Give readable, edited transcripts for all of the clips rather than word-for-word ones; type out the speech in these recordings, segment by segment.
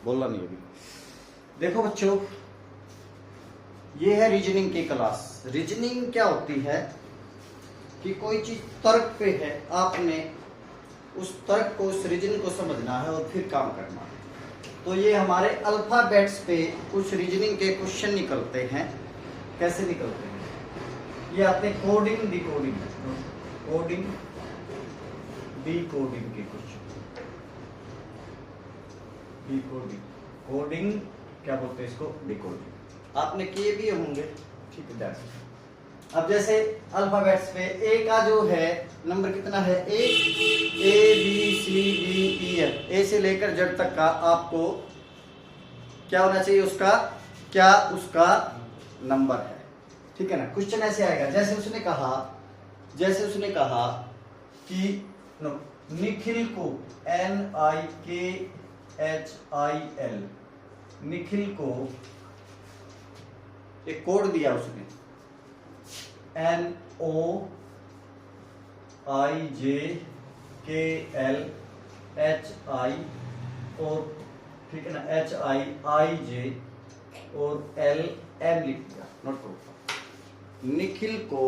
बोलना नहीं अभी। देखो बच्चों, ये है रीजनिंग की क्लास। रीजनिंग क्या होती है कि कोई चीज तर्क पे है, आपने उस तर्क को, उस रीजनिंग को समझना है और फिर काम करना है। तो ये हमारे अल्फाबेट्स पे कुछ रीजनिंग के क्वेश्चन निकलते हैं। कैसे निकलते हैं? ये आते हैं कोडिंग डिकोडिंग, कोडिंग डिकोडिंग के क्वेश्चन। डिकोडिंग, कोडिंग क्या बोलते हैं इसको? डिकोडिंग। आपने किए भी होंगे, ठीक है। दैट्स। अब जैसे अल्फाबेट्स पे ए का जो है नंबर कितना है? A B C D E F, A से लेकर जेड तक का आपको क्या होना चाहिए? उसका क्या उसका नंबर है, ठीक है ना। क्वेश्चन ऐसे आएगा, जैसे उसने कहा कि निखिल को NIKHIL, निखिल को एक कोड दिया उसने NOIJKLHI और ठीक है ना HIIJ और LM लिख दिया, नोट करो। निखिल को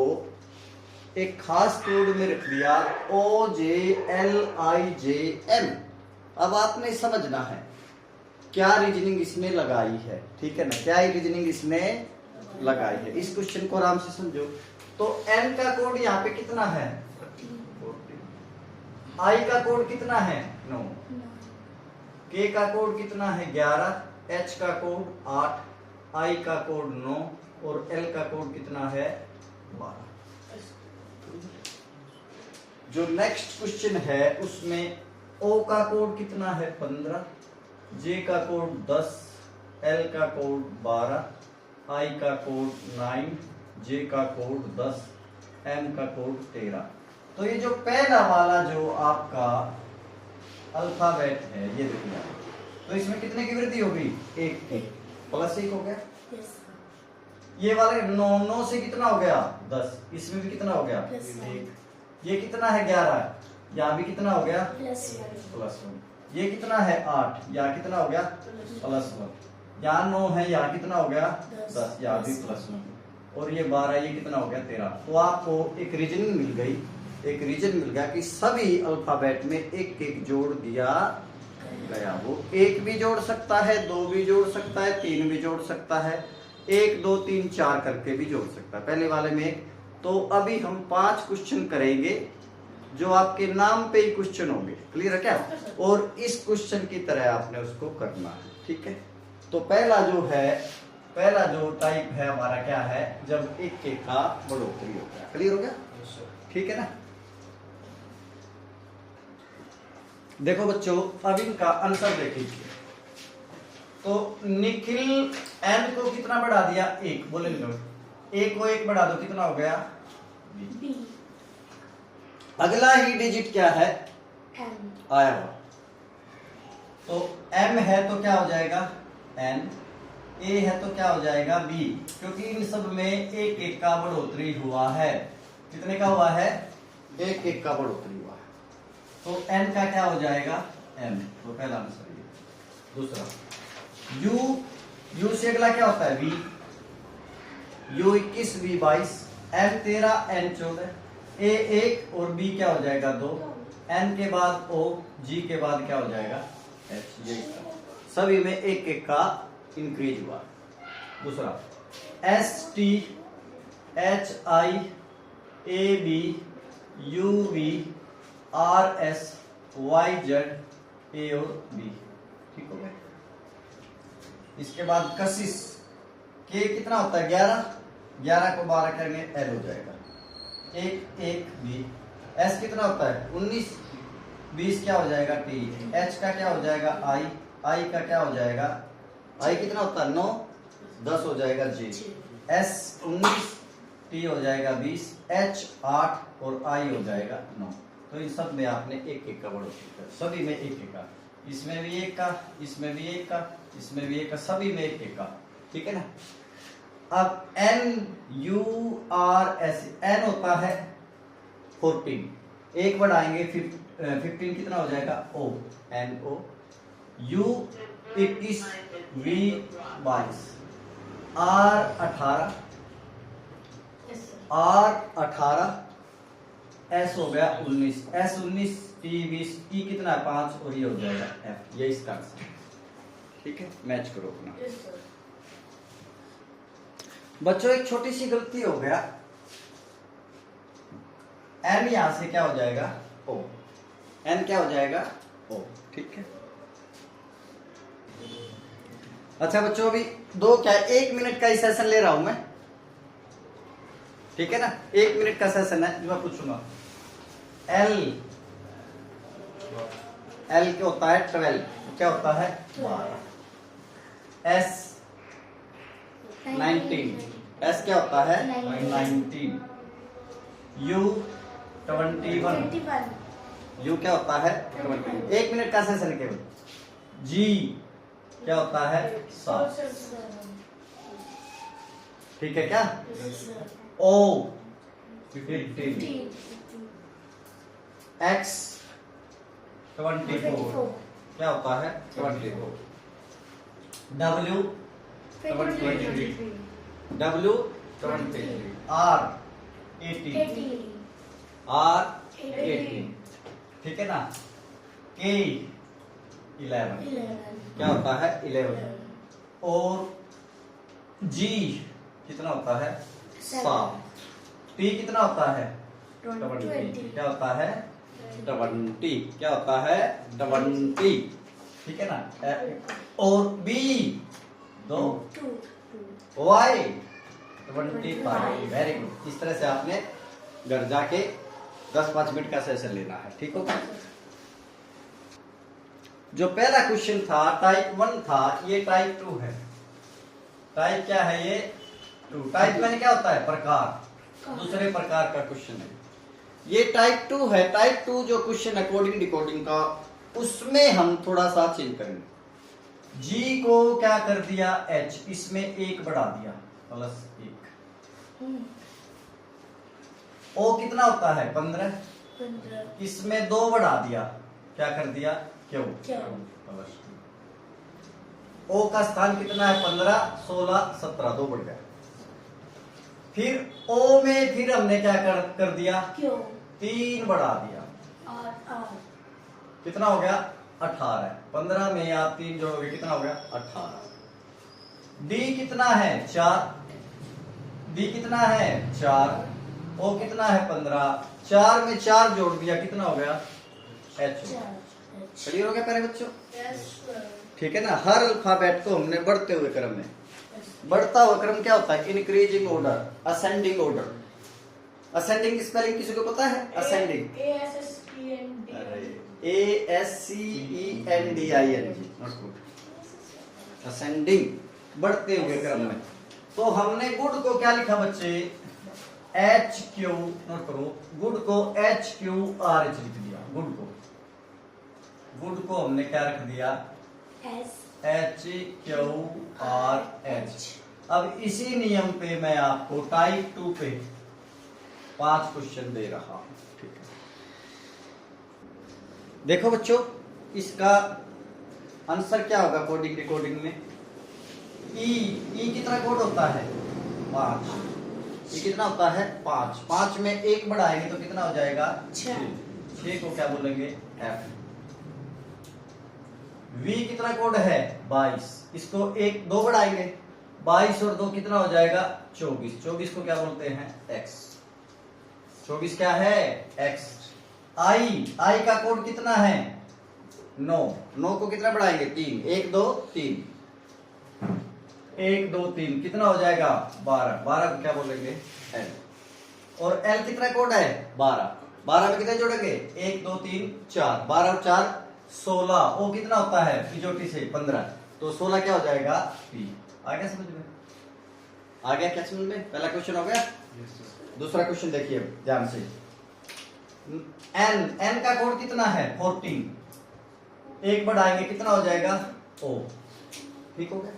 एक खास कोड में रख दिया OJLIJM। अब आपने समझना है क्या रीजनिंग इसने लगाई है, ठीक है ना। क्या रीजनिंग इसने लगाई है, इस क्वेश्चन को आराम से समझो। तो N का कोड यहाँ पे कितना है? 14। I का कोड कितना है? 9। K का कोड कितना है? 11। H का कोड 8, I का कोड 9 और L का कोड कितना है? 12। जो नेक्स्ट क्वेश्चन है उसमें O का कोड कितना है? 15, J का कोड 10, L का कोड 12, I का कोड 9, J का कोड 10, M का कोड 13। तो ये जो पहला वाला जो आपका अल्फाबेट है ये देखिए, तो इसमें कितने की वृद्धि होगी? 1 की, प्लस 1 हो गया। ये वाले 9 से कितना हो गया? 10। इसमें भी कितना हो गया? 1। ये कितना है? 11। यहाँ भी कितना हो गया? +1। ये कितना है? 8। यहाँ कितना हो गया? +1। यहाँ 9 है, यहाँ कितना हो गया? 10। यहाँ भी +1 और ये 12, ये कितना हो गया? 13। तो आपको एक रीजनिंग मिल गई, एक रीजन मिल गया कि सभी अल्फाबेट में एक एक जोड़ दिया गया। वो 1 भी जोड़ सकता है, 2 भी जोड़ सकता है, 3 भी जोड़ सकता है, 1 2 3 4 करके भी जोड़ सकता है। पहले वाले में 1। तो अभी हम 5 क्वेश्चन करेंगे जो आपके नाम पे ही क्वेश्चन होंगे। क्लियर है क्या? और इस क्वेश्चन की तरह आपने उसको करना है, ठीक है। तो पहला जो टाइप है हमारा क्या है? जब एक का बढ़ोतरी हो गया। क्लियर हो गया? ठीक है ना। देखो बच्चों, अब इनका आंसर देखिए। तो निखिल N को कितना बढ़ा दिया? 1। बोले A को 1 बढ़ा दो, कितना हो गया? B। अगला ही डिजिट क्या है? M आया हुआ। तो M है तो क्या हो जाएगा? N। A है तो क्या हो जाएगा? B। क्योंकि इन सब में 1 1 का बढ़ोतरी हुआ है। कितने का हुआ है? 1 1 का बढ़ोतरी हुआ है। तो N का क्या हो जाएगा? M। तो पहला आंसर ये। दूसरा U से अगला क्या होता है? V। U 21, V 22, M 13, N 14, A 1 और B क्या हो जाएगा? 2। N के बाद O, G के बाद क्या हो जाएगा? H। ये सभी में 1 1 का इंक्रीज हुआ। दूसरा S T H I A B U V R S Y Z A और B। ठीक हो गया। इसके बाद कशिश K कितना होता है? 11। 11 को 12 करेंगे L हो जाएगा 1 1 B। S कितना होता है? 19। 20 क्या हो जाएगा? T। H का क्या हो जाएगा? I। I का क्या हो जाएगा? I कितना होता है? 9। 10 हो जाएगा J। S 19, T हो जाएगा 20, H 8 और I हो जाएगा 9। तो इन सब में आपने 1 1 का बढ़ोतरी कर, सभी में 1 1 का। इसमें भी 1 का, इसमें भी 1 का, इसमें भी 1 का, सभी में 1 1 का। ठीक है ना। अब N U R S, N होता है 14, 1 बढ़ाएंगे 15 कितना हो जाएगा? O, N O। U 21, V 22, R 18, R 18, S हो गया 19, S 19, T 20, T कितना है 5 और ये हो जाएगा F। ये इसका आंसर। ठीक है, मैच करो अपना। बच्चों एक छोटी सी गलती हो गया, N यहां से क्या हो जाएगा O, N क्या हो जाएगा O। ठीक है, अच्छा बच्चों अभी दो क्या 1 मिनट का ही सेशन ले रहा हूं मैं, ठीक है ना, 1 मिनट का सेशन है जो मैं पूछूंगा। L क्या होता है 12, क्या होता है 12, S 19, S क्या होता है 19, U 21, U क्या होता है 21। 1 मिनट का सेशन है केवल। G क्या होता है 7, ठीक है क्या। O 15, X 24, क्या होता है 24, W 23, W 23, R 18, R 18, ठीक है ना। K 11, क्या होता है 11, और G कितना होता है 7, T कितना होता है 20, क्या होता है 20, क्या होता है 20, ठीक है ना। और B 2, Y 25, वेरी गुड। इस तरह से आपने घर जाके 10-5 मिनट का सेशन लेना है, ठीक होगा। जो पहला क्वेश्चन था टाइप 1 था, ये टाइप 2 है। टाइप क्या है ये 2, टाइप मैंने क्या होता है प्रकार, दूसरे प्रकार का क्वेश्चन है। ये टाइप 2 है। टाइप 2 जो क्वेश्चन है कोडिंग डिकोडिंग का, उसमें हम थोड़ा सा चेंज करेंगे। G को क्या कर दिया H, इसमें 1 बढ़ा दिया +1। O कितना होता है 15, इसमें 2 बढ़ा दिया, क्या कर दिया Q। O का स्थान कितना है 15, 16, 17, 2 बढ़ गया। फिर O में फिर हमने क्या कर दिया 3 बढ़ा दिया, कितना हो गया 18। 15 में आप 3 जोड़ोगे कितना हो गया 18। D कितना है 4, D कितना है 4, O कितना है 15, 4 में 4 जोड़ दिया कितना हो गया H। क्लियर हो गया प्यारे बच्चों, ठीक है ना। हर अल्फाबेट को हमने बढ़ते हुए क्रम में, बढ़ता हुआ क्रम क्या होता है increasing order, ascending order. Ascending की स्पेलिंग किसी को पता है असेंडिंग, ASCENDING, असेंडिंग बढ़ते हुए क्रम में। तो हमने गुड को क्या लिखा बच्चे HQ, नोट करो, गुड को HQRH लिख दिया। गुड को हमने क्या रख दिया HQRH। अब इसी नियम पे मैं आपको टाइप 2 पे 5 क्वेश्चन दे रहा हूं, ठीक है। देखो बच्चों, इसका आंसर क्या होगा कोडिंग डिकोडिंग में। ई कितना कोड होता है 5, ई कितना होता है 5, 5 में 1 बढ़ाएंगे तो कितना हो जाएगा 6 को क्या बोलेंगे F। V कितना कोड है 22, इसको 2 बढ़ाएंगे, 22 और 2 कितना हो जाएगा 24, 24 को क्या बोलते हैं X। 24 क्या है X। I का कोड कितना है 9, 9 को कितना बढ़ाएंगे 3, 1 2 3, 1 2 3 कितना हो जाएगा 12, 12 को क्या बोलेंगे L। और L कितना कोड है 12, 12 में कितने जोड़ेंगे 1 2 3 4, 12 और 4 16। O कितना होता है पिजोटी से 15, तो 16 क्या हो जाएगा P। आ गया समझ में, आ गया क्या समझ में। पहला क्वेश्चन हो गया। दूसरा क्वेश्चन देखिए ध्यान से। N का कोड कितना है 14, 1 बढ़ाएंगे कितना हो जाएगा O। ठीक हो गया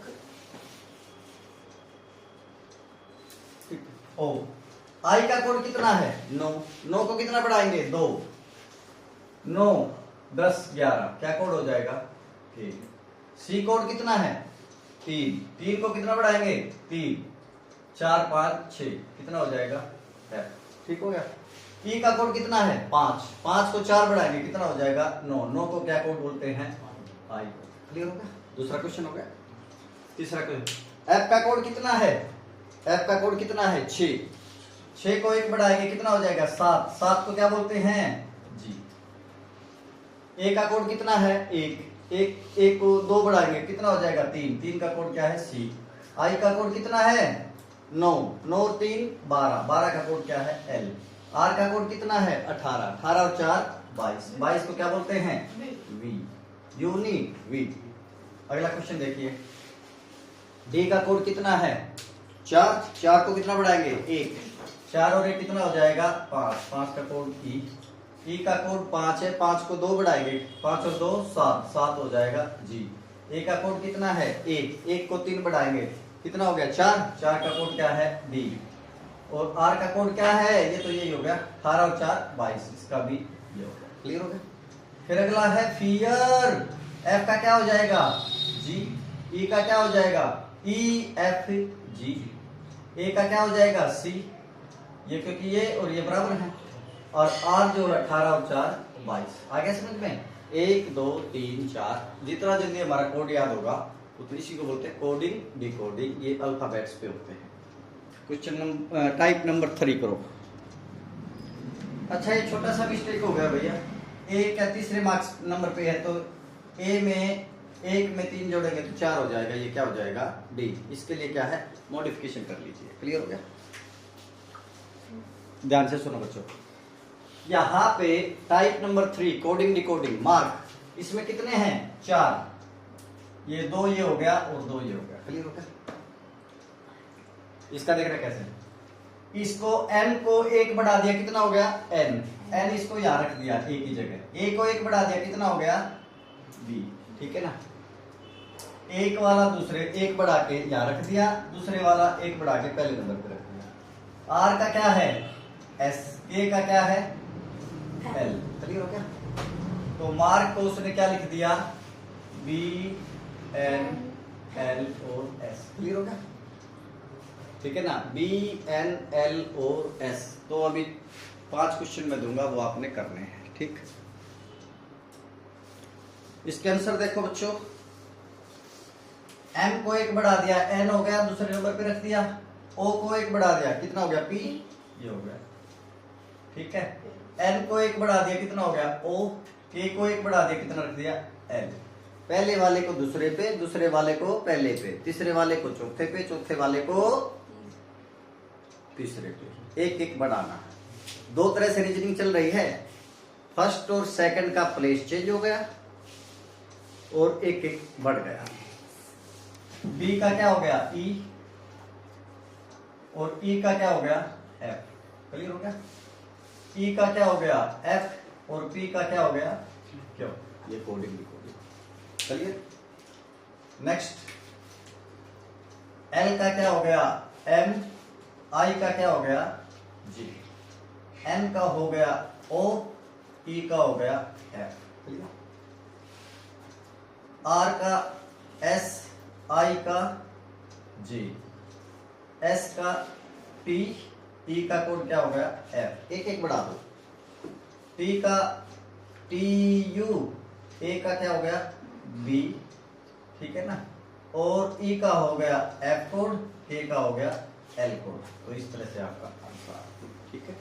O। I का कोड कितना है 9, 9 को कितना बढ़ाएंगे 2, 9 10 11 क्या कोड हो जाएगा के। सी कोड कितना है 3, 3 को कितना बढ़ाएंगे 3, 4 5 6 कितना हो जाएगा F। ठीक हो गया। ई का कोड कितना है 5, 5 को 4 बढ़ाएंगे कितना हो जाएगा 9, 9 को क्या कोड बोलते हैं आई। क्लियर हो गया। दूसरा क्वेश्चन हो गया। तीसरा क्वेश्चन एफ का कोड कितना है, एफ का कोड कितना है 6, 6 को 1 बढ़ाएंगे कितना हो जाएगा 7, 7 को क्या बोलते हैं जी। ए का कोड कितना है 1, 1 को 2 बढ़ाएंगे कितना हो जाएगा 3, 3 का कोड क्या है सी। आई का कोड कितना है 9, 9 और 3 12, 12 का कोड क्या है एल। आर का कोड कितना है 18, 18 और 4 22, 22 को क्या बोलते हैं वी, यूनिट वी। अगला क्वेश्चन देखिए। डी का कोड कितना है 4, 4 को कितना बढ़ाएंगे 1, 4 और 1 कितना हो जाएगा 5, 5 का कोड ई का कोड 5 है, 5 को 2 बढ़ाएंगे 5 और 2 7, 7 हो जाएगा जी। ए का कोड कितना है 1, 1 को 3 बढ़ाएंगे कितना हो गया 4, 4 का कोड क्या है डी। और आर का कोड क्या है ये तो यही हो गया 18 और 4 22, इसका भी ये हो गया। क्लियर हो गया। फिर अगला है फियर। एफ का क्या हो जाएगा जी, ई का क्या हो जाएगा ई एफ जी, ए का क्या हो जाएगा सी, ये क्योंकि ये और ये बराबर है। और आर जो 18 और 4 22। आगे समझ में 1 2 3 4, जितना जल्दी हमारा कोड याद होगा उतना इसी को बोलते हैं कोडिंग डिकोडिंग। ये अल्फाबेट्स पे होते हैं। क्वेश्चन टाइप नंबर 3 करो। अच्छा ये छोटा सा मिस्टेक हो गया भैया, ए क्या तीसरे मार्क्स नंबर पे है तो ए में 1 में 3 जोड़ेंगे तो 4 हो जाएगा, ये क्या हो जाएगा डी। इसके लिए क्या है मॉडिफिकेशन कर लीजिए। क्लियर हो गया। ध्यान से सुनो बच्चों, यहाँ पे type number 3 coding decoding mark, इसमें कितने हैं 4, ये 2 ये हो गया और 2 ये हो गया। क्लियर हो गया। इसका देख रहे कैसे, इसको n को 1 बढ़ा दिया कितना हो गया n, n इसको यहां रख दिया a की जगह, a को 1 बढ़ा दिया कितना हो गया b। ठीक है ना। एक वाला दूसरे 1 बढ़ा के यहां रख दिया, दूसरे वाला 1 बढ़ा के पहले नंबर पे रख दिया। r का क्या है s, k का क्या है l। क्लियर हो गया। तो मार्क को उसने क्या लिख दिया b n l और s। क्लियर हो गया। ठीक है ना, b n l और s। तो अभी 5 क्वेश्चन मैं दूंगा वो आपने करने हैं। ठीक, इसके आंसर देखो बच्चों। m को 1 बढ़ा दिया n हो गया, दूसरे नंबर पे रख दिया। o को 1 बढ़ा दिया कितना हो गया p, ये हो गया। ठीक है। n को 1 बढ़ा दिया कितना हो गया o, k को 1 बढ़ा दिया कितना रख दिया l। पहले वाले को दूसरे पे, दूसरे वाले को पहले पे, तीसरे वाले को चौथे पे, चौथे वाले को तीसरे पे, एक एक बढ़ाना। 2 तरह से रीजनिंग चल रही है, फर्स्ट और सेकंड का प्लेस चेंज हो गया और एक एक बढ़ गया। B का क्या हो गया E और E का क्या हो गया F। क्लियर हो गया। E का क्या हो गया F और P का क्या हो गया क्यों, ये कोडिंग डिकोडिंग। चलिए नेक्स्ट, L का क्या हो गया M, I का क्या हो गया G, N का हो गया O, E का हो गया F। क्लियर। R का S, I का G, S का T, E का कोड क्या हो गया F। एक एक बढ़ा दो। T का TU, A का क्या हो गया B। ठीक है ना। और E का हो गया F कोड, K का हो गया L कोड। तो इस तरह से आपका आंसर। ठीक है।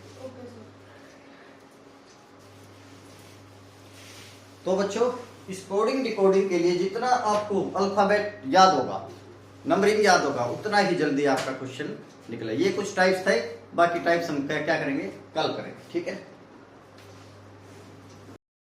तो बच्चों इस कोडिंग डिकोडिंग के लिए जितना आपको अल्फाबेट याद होगा, नंबरिंग याद होगा, उतना ही जल्दी आपका क्वेश्चन निकले। ये कुछ टाइप्स थे, बाकी टाइप्स हम क्या करेंगे कल करेंगे। ठीक है।